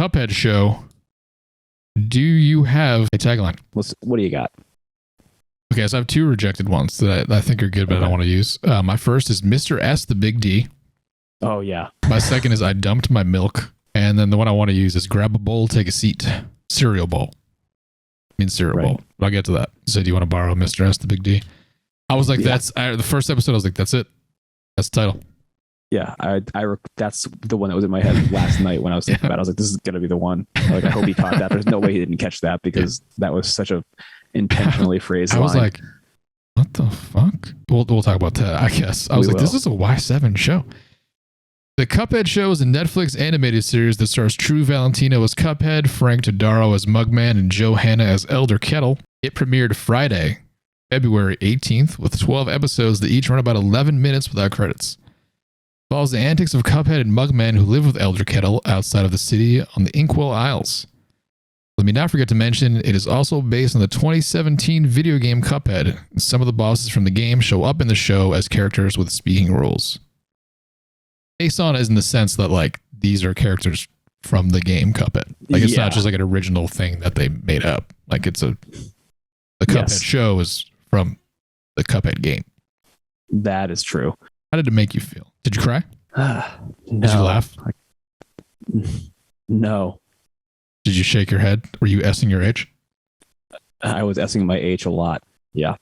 Cuphead Show. Do you have a tagline? What do you got? Okay, so I have two rejected ones that I think are good, but I don't want to use. My first is Mr. S, the Big D. Oh, yeah. My second is I dumped my milk. And then the one I want to use is grab a bowl, take a seat. Cereal bowl. Means cereal bowl. But I'll get to that. So do you want to borrow Mr. S, the Big D? I was like, the first episode, I was like, that's it. That's the title. Yeah, that's the one that was in my head last night when I was thinking about it. I was like, this is going to be the one. Like, I hope he caught that. There's no way he didn't catch that because that was such a intentionally phrased line. I was like, what the fuck? We'll talk about that, I guess. I was like, this is a Y7 show. The Cuphead Show is a Netflix animated series that stars True Valentino as Cuphead, Frank Todaro as Mugman, and Joe Hanna as Elder Kettle. It premiered Friday, February 18th, with 12 episodes that each run about 11 minutes without credits. Follows the antics of Cuphead and Mugman who live with Elder Kettle outside of the city on the Inkwell Isles. Let me not forget to mention, it is also based on the 2017 video game Cuphead. Some of the bosses from the game show up in the show as characters with speaking roles. Based on as in the sense that, like, these are characters from the game Cuphead. Like, it's not just like an original thing that they made up. Like, the Cuphead show is from the Cuphead game. That is true. How did it make you feel? Did you cry? No. Did you laugh? No. Did you shake your head? Were you S-ing your H? I was S-ing my H a lot. Yeah.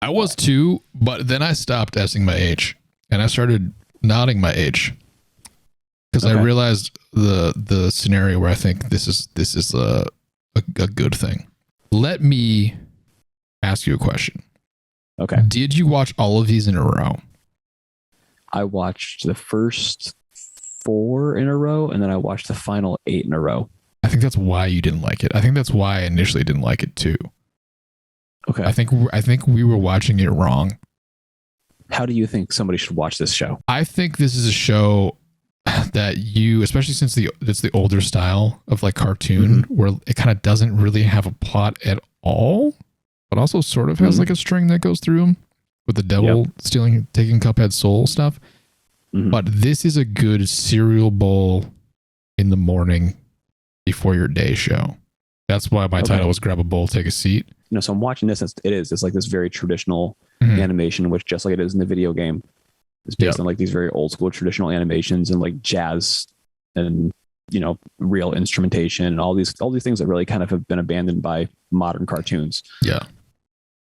I was too, but then I stopped S-ing my H and I started nodding my H because I realized the scenario where I think this is a good thing. Let me ask you a question. Okay. Did you watch all of these in a row? I watched the first 4 in a row, and then I watched the final 8 in a row. I think that's why you didn't like it. I think that's why I initially didn't like it too. Okay. I think we were watching it wrong. How do you think somebody should watch this show? I think this is a show that you, especially since it's the older style of like cartoon, where it kind of doesn't really have a plot at all, but also sort of has like a string that goes through them with the devil taking Cuphead's soul stuff. But this is a good cereal bowl in the morning before your day show. That's why my title was grab a bowl, take a seat. You know, so I'm watching this. It's like this very traditional animation, which just like it is in the video game, is based on like these very old school traditional animations and like jazz and, you know, real instrumentation and all these things that really kind of have been abandoned by modern cartoons. Yeah.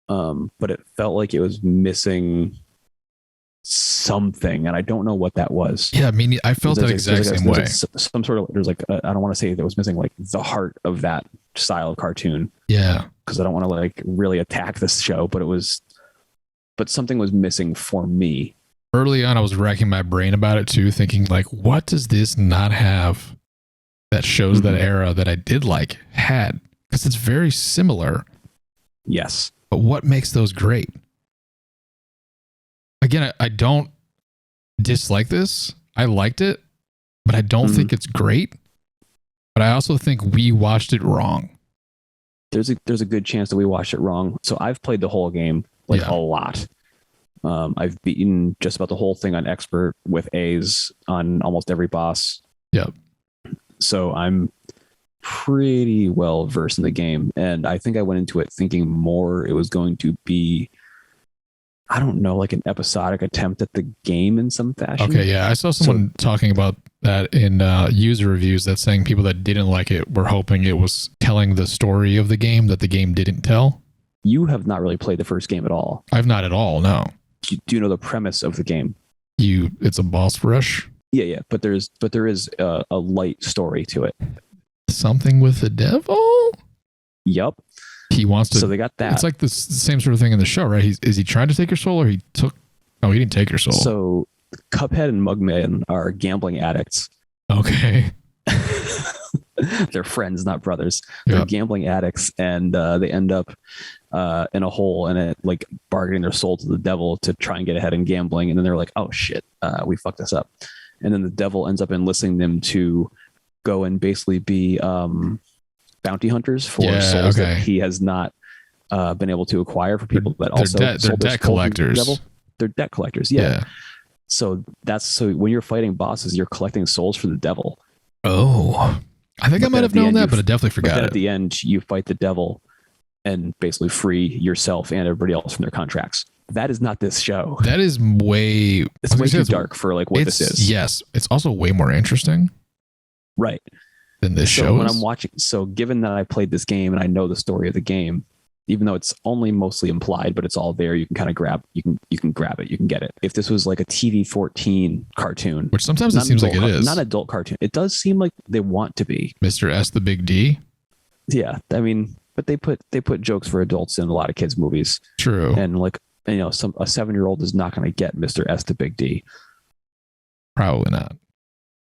But it felt like it was missing something, and I don't know what that was. Yeah, I mean, I felt that exact same way. Some sort of I don't want to say that it was missing like the heart of that style of cartoon. Yeah, because I don't want to like really attack this show, but something was missing for me. Early on, I was racking my brain about it too, thinking like, what does this not have that shows that era that I did like had? Because it's very similar. Yes. But what makes those great? Again, I don't dislike this. I liked it, but I don't think it's great. But I also think we watched it wrong. There's a good chance that we watched it wrong. So I've played the whole game a lot. I've beaten just about the whole thing on expert with A's on almost every boss. Yep. So I'm pretty well versed in the game, and I think I went into it thinking more it was going to be, I don't know, like an episodic attempt at the game in some fashion. Okay, yeah, I saw someone talking about that in user reviews, that saying people that didn't like it were hoping it was telling the story of the game that the game didn't tell. You have not really played the first game at all. I've not at all, no. Do you know the premise of the game? It's a boss rush? Yeah, but there is a light story to it. Something with the devil? Yup. He wants to. So they got that. It's like the same sort of thing in the show, right? Is he trying to take your soul, or he took? No, he didn't take your soul. So Cuphead and Mugman are gambling addicts. Okay. They're friends, not brothers. They're gambling addicts, and they end up in a hole and it like bargaining their soul to the devil to try and get ahead in gambling. And then they're like, "Oh shit, we fucked this up." And then the devil ends up enlisting them to go and basically be bounty hunters for souls that he has not been able to acquire for people that also they're debt collectors. They're debt collectors. Yeah. So when you're fighting bosses, you're collecting souls for the devil. Oh, I think I might have known that, but I definitely forgot it. At the end, you fight the devil and basically free yourself and everybody else from their contracts. That is not this show. That is way... It's way too dark for like what this is. Yes. It's also way more interesting. Right. Than this show when is. I'm watching... So given that I played this game and I know the story of the game, even though it's only mostly implied, but it's all there, you can kind of grab... You can grab it. You can get it. If this was like a TV-14 cartoon... Which sometimes it seems like it is. Not adult cartoon. It does seem like they want to be. Mr. S the Big D? Yeah. I mean... But they put jokes for adults in a lot of kids' movies. True. And like, you know, a 7-year-old is not going to get Mr. S to Big D. Probably not.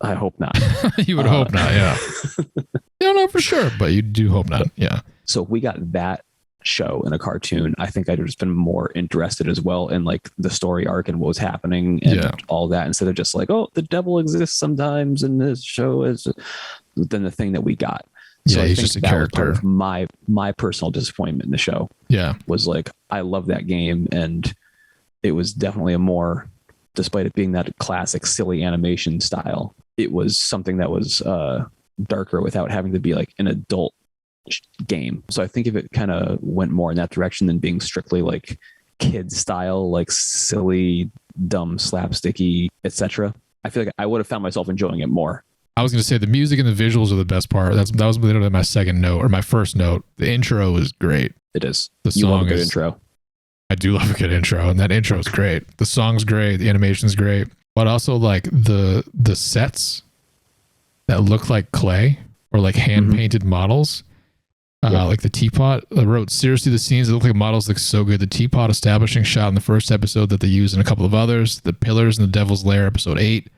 I hope not. You would hope not, yeah. You don't know for sure, but you do hope not, yeah. So if we got that show in a cartoon, I think I'd have just been more interested as well in like the story arc and what was happening and all that, instead of just like, oh, the devil exists sometimes in this show is than the thing that we got. So yeah, I he's think just a that character. Was part of my personal disappointment in the show. Yeah, was like I love that game, and it was definitely a more, despite it being that classic silly animation style, it was something that was darker without having to be like an adult game. So I think if it kind of went more in that direction than being strictly like kid style, like silly, dumb, slapsticky, etc., I feel like I would have found myself enjoying it more. I was going to say the music and the visuals are the best part. That was literally my second note or my first note. The intro is great. It is. The you love song a good is intro. I do love a good intro, and that intro is great. The song's great. The animation's great, but also like the sets that look like clay or like hand painted models. Like the teapot. I wrote, seriously, the scenes that look like models look so good. The teapot establishing shot in the first episode that they used in a couple of others. The pillars in the Devil's Lair, episode 8.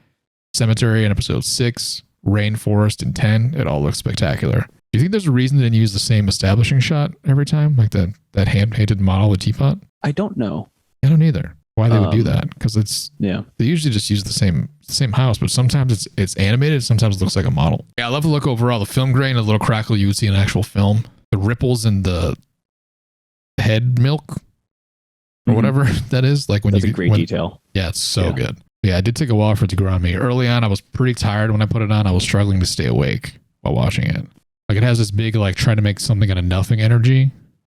Cemetery in episode 6. Rainforest in 10. It all looks spectacular. Do you think there's a reason they didn't use the same establishing shot every time? Like that hand-painted model of teapot? I don't know. I don't either. Why they would do that? Because it's... Yeah. They usually just use the same house, but sometimes it's animated, sometimes it looks like a model. Yeah, I love the look overall. The film grain, a little crackle you would see in actual film. The ripples in the head milk or whatever that is. Like when That's a great detail. Yeah, it's so good. Yeah, I did take a while for it to grow on me. Early on, I was pretty tired when I put it on. I was struggling to stay awake while watching it. Like it has this big, like trying to make something out of nothing energy.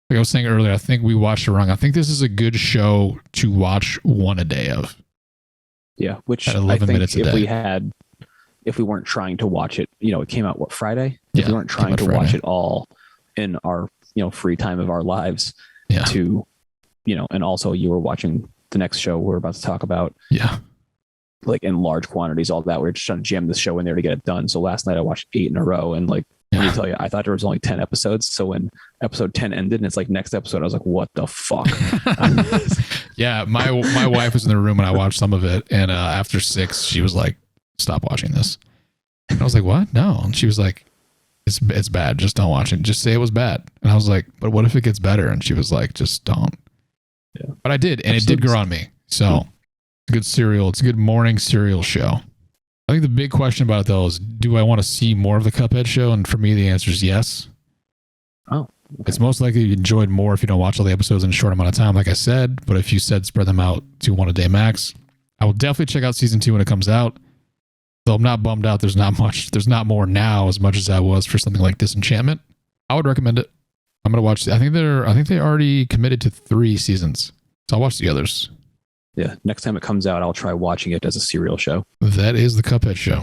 Like I was saying earlier, I think we watched it wrong. I think this is a good show to watch one a day of. Yeah, which at 11 minutes a day. If we weren't trying to watch it, you know, it came out what, Friday? Yeah, if we weren't trying to watch it all in our, you know, free time of our lives to, you know, and also you were watching the next show we're about to talk about. Yeah. Like in large quantities, all that. We're just trying to jam this show in there to get it done. So last night I watched 8 in a row, and like, let me tell you, I thought there was only 10 episodes. So when episode 10 ended and it's like next episode, I was like, what the fuck? Yeah. My wife was in the room when I watched some of it. And after 6, she was like, stop watching this. And I was like, what? No. And she was like, it's bad. Just don't watch it. Just say it was bad. And I was like, but what if it gets better? And she was like, just don't. Yeah. But I did. And it did grow on me. So good cereal. It's a good morning cereal show. I think the big question about it, though, is do I want to see more of the Cuphead show? And for me, the answer is yes. Oh, okay. It's most likely you enjoyed more if you don't watch all the episodes in a short amount of time, like I said. But if you said spread them out to one a day max, I will definitely check out season 2 when it comes out. Though I'm not bummed out. There's not more now as much as I was for something like Disenchantment. I would recommend it. I'm going to watch. I think they already committed to 3 seasons. So I'll watch the others. Yeah, next time it comes out, I'll try watching it as a serial show. That is the Cuphead Show.